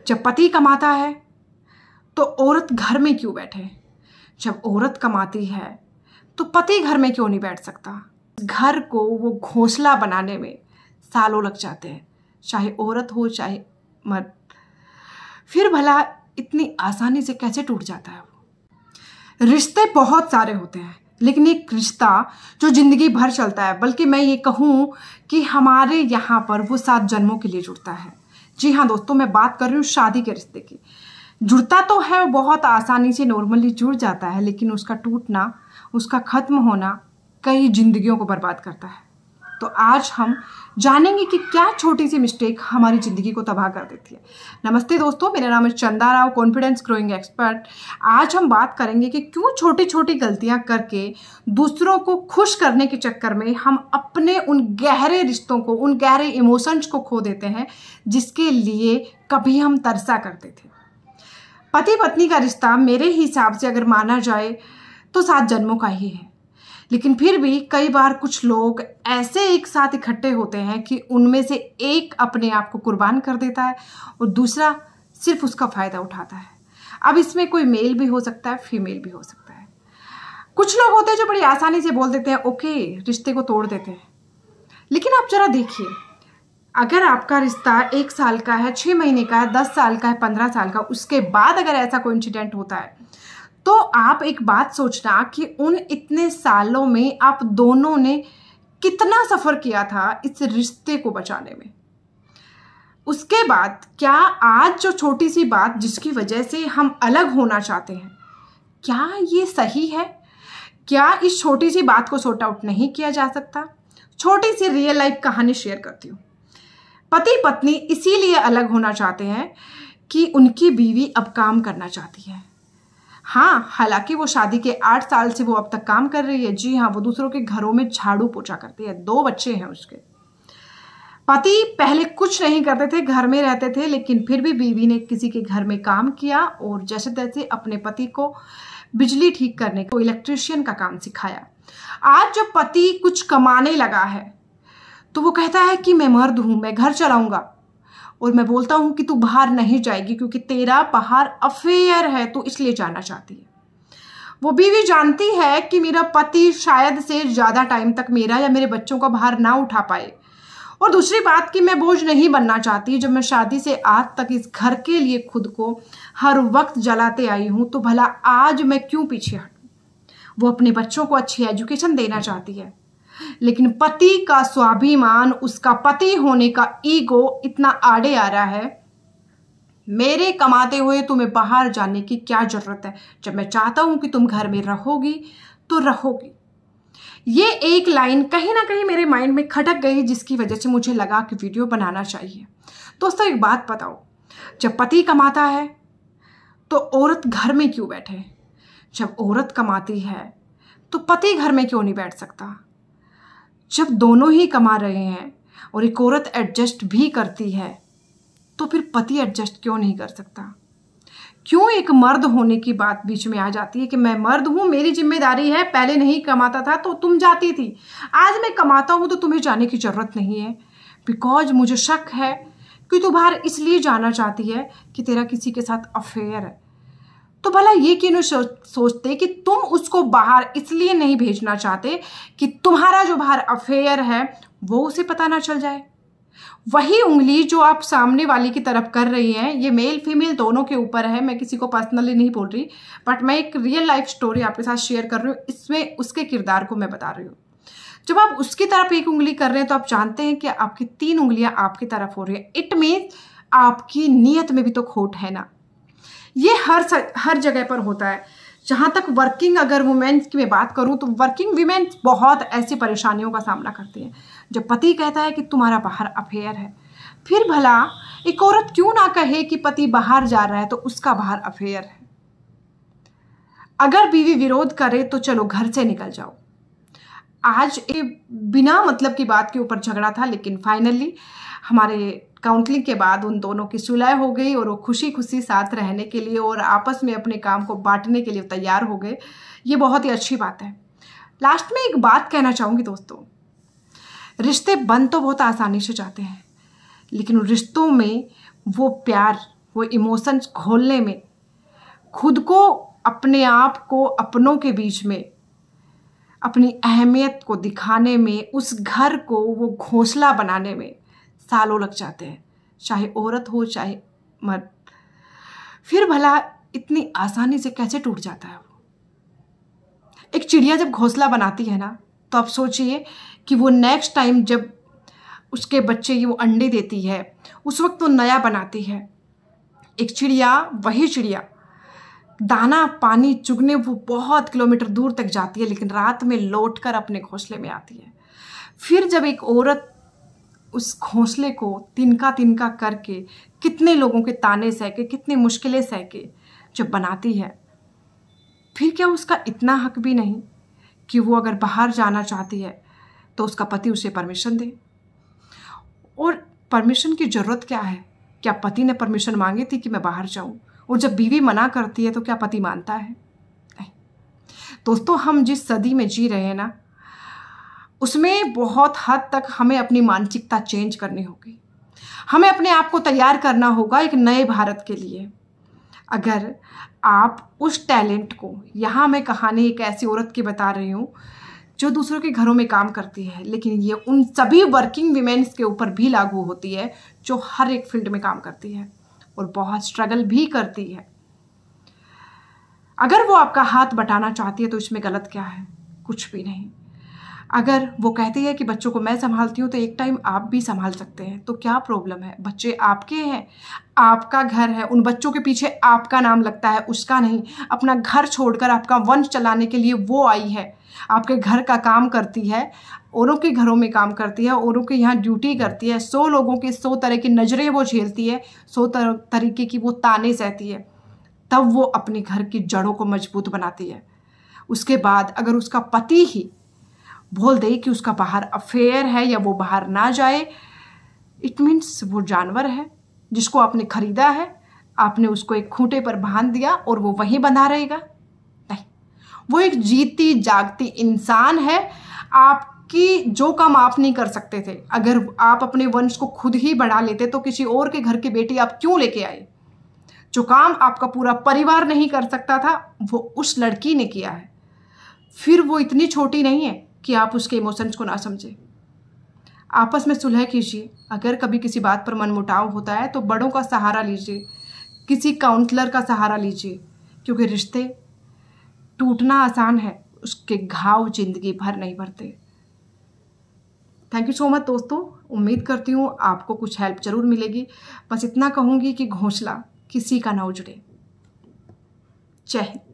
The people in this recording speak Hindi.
जब पति कमाता है तो औरत घर में क्यों बैठे? जब औरत कमाती है तो पति घर में क्यों नहीं बैठ सकता? घर को वो घोंसला बनाने में सालों लग जाते हैं, चाहे औरत हो चाहे मर्द। फिर भला इतनी आसानी से कैसे टूट जाता है वो? रिश्ते बहुत सारे होते हैं, लेकिन एक रिश्ता जो जिंदगी भर चलता है, बल्कि मैं ये कहूँ कि हमारे यहाँ पर वो 7 जन्मों के लिए जुड़ता है। जी हाँ दोस्तों, मैं बात कर रही हूँ शादी के रिश्ते की। जुड़ता तो है, बहुत आसानी से नॉर्मली जुड़ जाता है, लेकिन उसका टूटना, उसका खत्म होना कई जिंदगियों को बर्बाद करता है। तो आज हम जानेंगे कि क्या छोटी सी मिस्टेक हमारी ज़िंदगी को तबाह कर देती है। नमस्ते दोस्तों, मेरा नाम है चंदा राव, कॉन्फिडेंस ग्रोइंग एक्सपर्ट। आज हम बात करेंगे कि क्यों छोटी छोटी गलतियां करके दूसरों को खुश करने के चक्कर में हम अपने उन गहरे रिश्तों को, उन गहरे इमोशंस को खो देते हैं जिसके लिए कभी हम तरसा करते थे। पति पत्नी का रिश्ता मेरे हिसाब से अगर माना जाए तो 7 जन्मों का ही है, लेकिन फिर भी कई बार कुछ लोग ऐसे एक साथ इकट्ठे होते हैं कि उनमें से एक अपने आप को कुर्बान कर देता है और दूसरा सिर्फ उसका फ़ायदा उठाता है। अब इसमें कोई मेल भी हो सकता है, फीमेल भी हो सकता है। कुछ लोग होते हैं जो बड़ी आसानी से बोल देते हैं ओके, रिश्ते को तोड़ देते हैं। लेकिन आप जरा देखिए, अगर आपका रिश्ता 1 साल का है, 6 महीने का है, 10 साल का है, 15 साल का, उसके बाद अगर ऐसा कोई इंसिडेंट होता है तो आप एक बात सोचना कि उन इतने सालों में आप दोनों ने कितना सफ़र किया था इस रिश्ते को बचाने में। उसके बाद क्या आज जो छोटी सी बात जिसकी वजह से हम अलग होना चाहते हैं, क्या ये सही है? क्या इस छोटी सी बात को सॉर्ट आउट नहीं किया जा सकता? छोटी सी रियल लाइफ कहानी शेयर करती हूँ। पति पत्नी इसीलिए अलग होना चाहते हैं कि उनकी बीवी अब काम करना चाहती है। हाँ, हालांकि वो शादी के 8 साल से वो अब तक काम कर रही है। जी हाँ, वो दूसरों के घरों में झाड़ू पोछा करती है। 2 बच्चे हैं उसके। पति पहले कुछ नहीं करते थे, घर में रहते थे, लेकिन फिर भी बीवी ने किसी के घर में काम किया और जैसे तैसे अपने पति को बिजली ठीक करने को, इलेक्ट्रिशियन का काम सिखाया। आज जब पति कुछ कमाने लगा है तो वो कहता है कि मैं मर्द हूँ, मैं घर चलाऊंगा, और मैं बोलता हूं कि तू बाहर नहीं जाएगी क्योंकि तेरा बाहर अफेयर है, तो इसलिए जाना चाहती है। वो बीवी जानती है कि मेरा पति शायद से ज़्यादा टाइम तक मेरा या मेरे बच्चों का बाहर ना उठा पाए, और दूसरी बात कि मैं बोझ नहीं बनना चाहती। जब मैं शादी से आज तक इस घर के लिए खुद को हर वक्त जलाते आई हूँ, तो भला आज मैं क्यों पीछे हटूँ? वो अपने बच्चों को अच्छी एजुकेशन देना चाहती है, लेकिन पति का स्वाभिमान, उसका पति होने का ईगो इतना आड़े आ रहा है, मेरे कमाते हुए तुम्हें बाहर जाने की क्या जरूरत है? जब मैं चाहता हूं कि तुम घर में रहोगी तो रहोगी। ये एक लाइन कहीं ना कहीं मेरे माइंड में खटक गई, जिसकी वजह से मुझे लगा कि वीडियो बनाना चाहिए। दोस्तों, एक बात बताओ, जब पति कमाता है तो औरत घर में क्यों बैठे? जब औरत कमाती है तो पति घर में क्यों नहीं बैठ सकता? जब दोनों ही कमा रहे हैं और एक औरत एडजस्ट भी करती है, तो फिर पति एडजस्ट क्यों नहीं कर सकता? क्यों एक मर्द होने की बात बीच में आ जाती है कि मैं मर्द हूं, मेरी जिम्मेदारी है, पहले नहीं कमाता था तो तुम जाती थी, आज मैं कमाता हूं तो तुम्हें जाने की जरूरत नहीं है। बिकॉज मुझे शक है कि तू बाहर इसलिए जाना चाहती है कि तेरा किसी के साथ अफेयर है। तो भला ये क्यों नहीं सोचते कि तुम उसको बाहर इसलिए नहीं भेजना चाहते कि तुम्हारा जो बाहर अफेयर है वो उसे पता ना चल जाए? वही उंगली जो आप सामने वाली की तरफ कर रही हैं, ये मेल फीमेल दोनों के ऊपर है। मैं किसी को पर्सनली नहीं बोल रही, बट मैं एक रियल लाइफ स्टोरी आपके साथ शेयर कर रही हूँ। इसमें उसके किरदार को मैं बता रही हूँ। जब आप उसकी तरफ एक उंगली कर रहे हैं तो आप जानते हैं कि आपकी 3 उंगलियां आपकी तरफ हो रही है। इट मीन्स आपकी नीयत में भी तो खोट है ना। ये हर जगह पर होता है। जहाँ तक वर्किंग अगर वुमेन्स की मैं बात करूँ तो वर्किंग वीमेन्स बहुत ऐसी परेशानियों का सामना करती हैं। जब पति कहता है कि तुम्हारा बाहर अफेयर है, फिर भला एक औरत क्यों ना कहे कि पति बाहर जा रहा है तो उसका बाहर अफेयर है। अगर बीवी विरोध करे तो चलो घर से निकल जाओ। आज बिना मतलब की बात के ऊपर झगड़ा था, लेकिन फाइनली हमारे काउंसलिंग के बाद उन दोनों की सुलह हो गई और वो खुशी खुशी साथ रहने के लिए और आपस में अपने काम को बांटने के लिए तैयार हो गए। ये बहुत ही अच्छी बात है। लास्ट में एक बात कहना चाहूँगी दोस्तों, रिश्ते बन तो बहुत आसानी से जाते हैं, लेकिन रिश्तों में वो प्यार, वो इमोशंस खोलने में, खुद को, अपने आप को अपनों के बीच में, अपनी अहमियत को दिखाने में, उस घर को वो घोंसला बनाने में सालों लग जाते हैं, चाहे औरत हो चाहे मर्द। फिर भला इतनी आसानी से कैसे टूट जाता है वो? एक चिड़िया जब घोंसला बनाती है ना, तो आप सोचिए कि वो नेक्स्ट टाइम जब उसके बच्चे वो अंडे देती है, उस वक्त वो नया बनाती है। एक चिड़िया, वही चिड़िया दाना पानी चुगने वो बहुत किलोमीटर दूर तक जाती है, लेकिन रात में लौटकर अपने घोंसले में आती है। फिर जब एक औरत उस घोंसले को तिनका तिनका करके, कितने लोगों के ताने सह के, कितनी मुश्किलें सह के जब बनाती है, फिर क्या उसका इतना हक भी नहीं कि वो अगर बाहर जाना चाहती है तो उसका पति उसे परमिशन दे? और परमिशन की ज़रूरत क्या है? क्या पति ने परमिशन मांगी थी कि मैं बाहर जाऊं? और जब बीवी मना करती है तो क्या पति मानता है? नहीं। दोस्तों, हम जिस सदी में जी रहे हैं ना, उसमें बहुत हद तक हमें अपनी मानसिकता चेंज करनी होगी। हमें अपने आप को तैयार करना होगा एक नए भारत के लिए। अगर आप उस टैलेंट को, यहाँ मैं कहानी एक ऐसी औरत की बता रही हूँ जो दूसरों के घरों में काम करती है, लेकिन ये उन सभी वर्किंग वीमेन्स के ऊपर भी लागू होती है जो हर एक फील्ड में काम करती है और बहुत स्ट्रगल भी करती है। अगर वो आपका हाथ बटाना चाहती है तो इसमें गलत क्या है? कुछ भी नहीं। अगर वो कहती है कि बच्चों को मैं संभालती हूँ तो एक टाइम आप भी संभाल सकते हैं, तो क्या प्रॉब्लम है? बच्चे आपके हैं, आपका घर है, उन बच्चों के पीछे आपका नाम लगता है, उसका नहीं। अपना घर छोड़कर आपका वंश चलाने के लिए वो आई है, आपके घर का काम करती है, औरों के घरों में काम करती है, औरों के यहाँ ड्यूटी करती है, 100 लोगों की 100 तरह की नज़रें वो झेलती है, 100 तरीके की वो ताने सहती है, तब वो अपने घर की जड़ों को मजबूत बनाती है। उसके बाद अगर उसका पति ही बोल दे कि उसका बाहर अफेयर है या वो बाहर ना जाए, इट मीन्स वो जानवर है जिसको आपने खरीदा है, आपने उसको एक खूंटे पर बांध दिया और वो वहीं बंधा रहेगा? नहीं, वो एक जीती जागती इंसान है। आपकी जो काम आप नहीं कर सकते थे, अगर आप अपने वंश को खुद ही बढ़ा लेते तो किसी और के घर की बेटी आप क्यों लेके आए? जो काम आपका पूरा परिवार नहीं कर सकता था, वो उस लड़की ने किया है। फिर वो इतनी छोटी नहीं है कि आप उसके इमोशंस को ना समझे। आपस में सुलह कीजिए। अगर कभी किसी बात पर मनमुटाव होता है तो बड़ों का सहारा लीजिए, किसी काउंसलर का सहारा लीजिए, क्योंकि रिश्ते टूटना आसान है, उसके घाव जिंदगी भर नहीं भरते। थैंक यू सो मच दोस्तों। उम्मीद करती हूँ आपको कुछ हेल्प जरूर मिलेगी। बस इतना कहूँगी कि घोंसला किसी का ना उजड़े। जय हिंद।